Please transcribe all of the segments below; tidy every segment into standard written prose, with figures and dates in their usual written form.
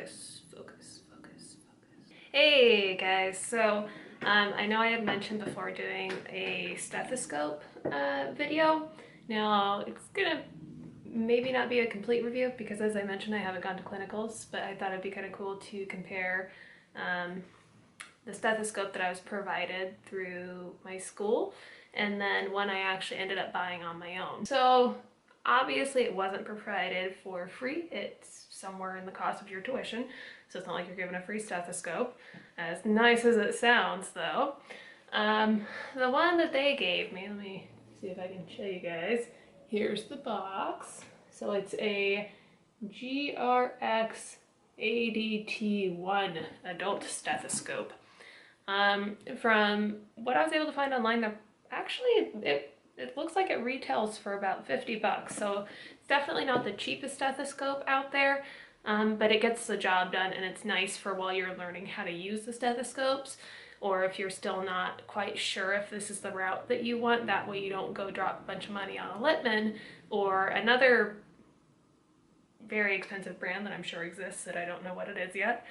focus, focus, focus, focus. Hey guys, so I know I had mentioned before doing a stethoscope video. Now it's gonna maybe not be a complete review because, as I mentioned, I haven't gone to clinicals, but I thought it'd be kind of cool to compare the stethoscope that I was provided through my school and then one I actually ended up buying on my own. So obviously it wasn't provided for free. It's somewhere in the cost of your tuition, so it's not like you're given a free stethoscope, as nice as it sounds though. The one that they gave me, let me see if I can show you guys. Here's the box. So it's a GRX ADT1 adult stethoscope. From what I was able to find online, it looks like it retails for about 50 bucks. So it's definitely not the cheapest stethoscope out there, but it gets the job done, and it's nice for while you're learning how to use the stethoscopes, or if you're still not quite sure if this is the route that you want. That way you don't go drop a bunch of money on a Littmann or another very expensive brand that I'm sure exists that I don't know what it is yet,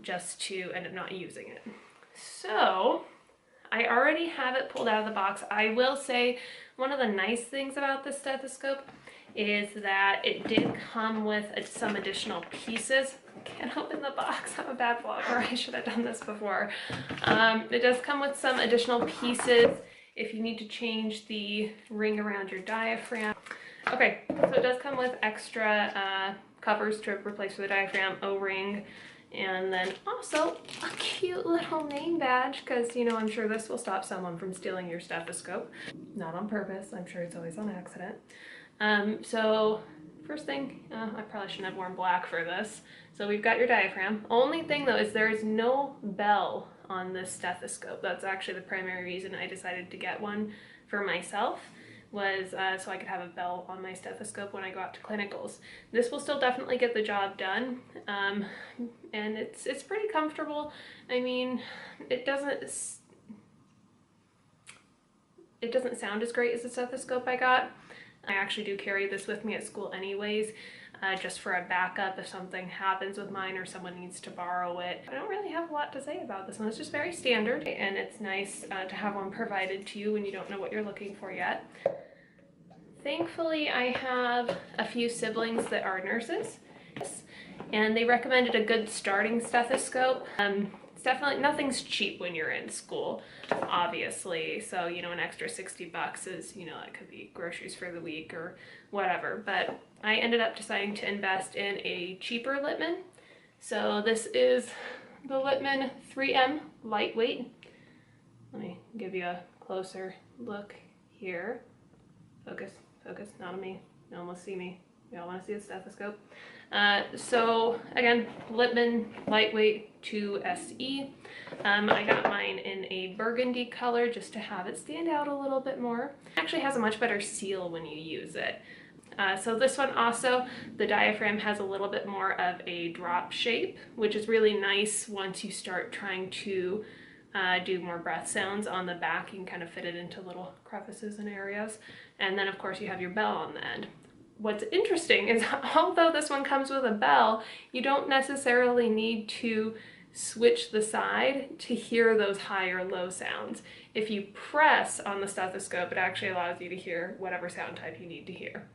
just to end up not using it. So I already have it pulled out of the box. I will say one of the nice things about this stethoscope is that it did come with some additional pieces. I can't open the box, I'm a bad vlogger, I should have done this before. It does come with some additional pieces if you need to change the ring around your diaphragm. Okay, so it does come with extra covers to replace for the diaphragm, O-ring, and then also a cute little name badge, because, you know, I'm sure this will stop someone from stealing your stethoscope. Not on purpose, I'm sure it's always on accident. So first thing, I probably shouldn't have worn black for this. So we've got your diaphragm. Only thing though is there is no bell on this stethoscope. That's actually the primary reason I decided to get one for myself, was so I could have a bell on my stethoscope when I go out to clinicals. This will still definitely get the job done, and it's pretty comfortable. I mean, it doesn't sound as great as the stethoscope I got. I actually do carry this with me at school anyways, just for a backup if something happens with mine or someone needs to borrow it. I don't really have a lot to say about this one. It's just very standard, and it's nice to have one provided to you when you don't know what you're looking for yet. Thankfully, I have a few siblings that are nurses, and they recommended a good starting stethoscope. It's definitely, nothing's cheap when you're in school, obviously, so, you know, an extra 60 bucks is, you know, it could be groceries for the week or whatever, but I ended up deciding to invest in a cheaper Littmann. So this is the Littmann 3M Lightweight. Let me give you a closer look here. Focus, focus, not on me. No one will see me. We all want to see the stethoscope. So again, Littmann Lightweight 2 SE. I got mine in a burgundy color just to have it stand out a little bit more. It actually has a much better seal when you use it. So this one also, the diaphragm has a little bit more of a drop shape, which is really nice once you start trying to do more breath sounds on the back. You can kind of fit it into little crevices and areas. And then of course you have your bell on the end. What's interesting is, although this one comes with a bell, you don't necessarily need to switch the side to hear those high or low sounds. If you press on the stethoscope, it actually allows you to hear whatever sound type you need to hear.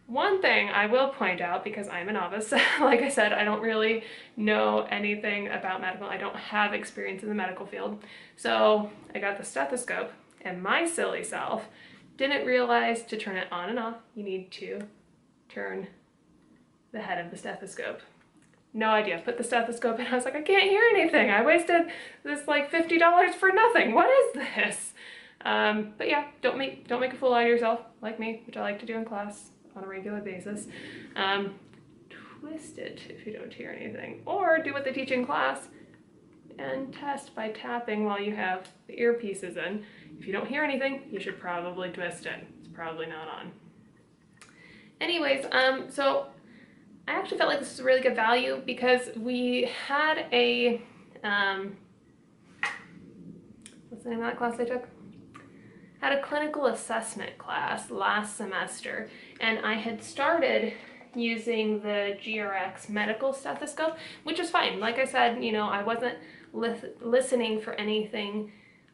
One thing I will point out, because I'm a novice, like I said, I don't really know anything about medical. I don't have experience in the medical field. So I got the stethoscope, and my silly self didn't realize to turn it on and off, you need to turn the head of the stethoscope. No idea. Put the stethoscope in, I was like, I can't hear anything. I wasted this like $50 for nothing. What is this? But yeah, don't make a fool out of yourself like me, which I like to do in class on a regular basis. Twist it if you don't hear anything, or do what they teach in class and test by tapping while you have the earpieces in. If you don't hear anything, you should probably twist it. It's probably not on. Anyways, so I actually felt like this was a really good value because we had a, what's the name of that class I took? Had a clinical assessment class last semester, and I had started using the GRX medical stethoscope, which is fine. Like I said, you know, I wasn't listening for anything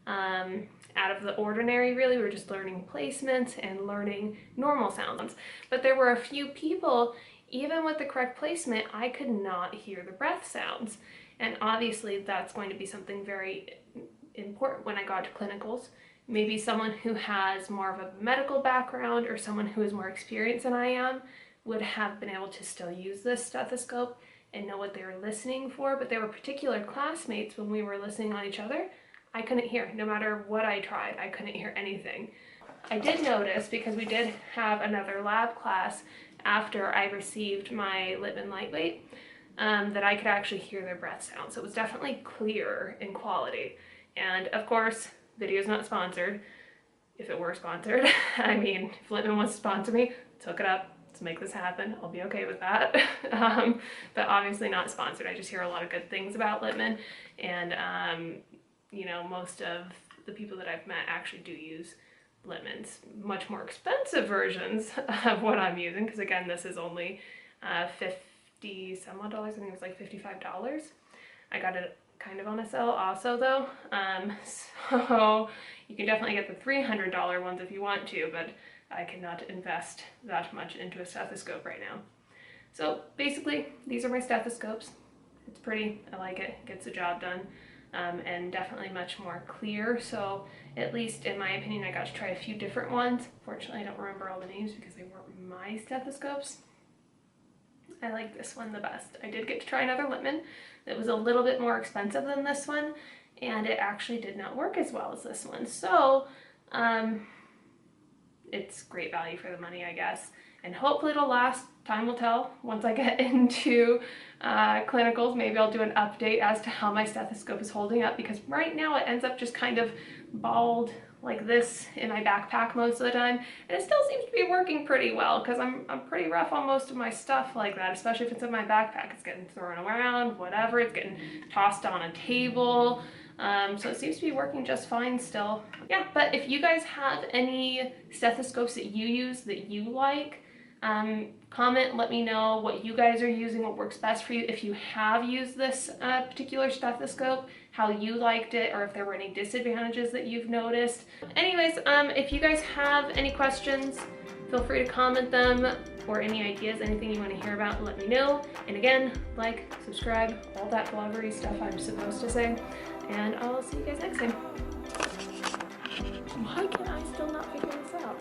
out of the ordinary, really. We were just learning placements and learning normal sounds. But there were a few people, even with the correct placement, I could not hear the breath sounds. And obviously that's going to be something very important when I got to clinicals. Maybe someone who has more of a medical background or someone who is more experienced than I am would have been able to still use this stethoscope and know what they were listening for. But there were particular classmates when we were listening on each other, I couldn't hear. No matter what I tried, I couldn't hear anything. I did notice, because we did have another lab class after I received my Littmann Lightweight, that I could actually hear their breath sound. So it was definitely clearer in quality. And of course, video's not sponsored. If it were sponsored, I mean, if Littmann wants to sponsor me, let's hook it up. Let's make this happen. I'll be okay with that. But obviously not sponsored. I just hear a lot of good things about Littmann. And, you know, most of the people that I've met actually do use Littmann's much more expensive versions of what I'm using. Because again, this is only 50 some odd dollars. I think it was like $55. I got it kind of on a sale also though. So you can definitely get the $300 ones if you want to, but I cannot invest that much into a stethoscope right now. So basically, these are my stethoscopes. It's pretty, I like it, gets the job done, and definitely much more clear. So at least in my opinion, I got to try a few different ones. Fortunately, I don't remember all the names because they weren't my stethoscopes. I like this one the best. I did get to try another Littmann that was a little bit more expensive than this one, and it actually did not work as well as this one. So it's great value for the money, I guess. And hopefully it'll last. Time will tell. Once I get into clinicals, maybe I'll do an update as to how my stethoscope is holding up, because right now it ends up just kind of balled like this in my backpack most of the time, and it still seems to be working pretty well because I'm pretty rough on most of my stuff like that, especially if it's in my backpack. It's getting thrown around, whatever, it's getting tossed on a table, so it seems to be working just fine still. Yeah, but if you guys have any stethoscopes that you use that you like, comment, let me know what you guys are using, what works best for you. If you have used this particular stethoscope, how you liked it, or if there were any disadvantages that you've noticed. Anyways, if you guys have any questions, feel free to comment them, or any ideas, anything you want to hear about, let me know. And again, like, subscribe, all that blubbery stuff I'm supposed to say, and I'll see you guys next time. Why can I still not figure this out?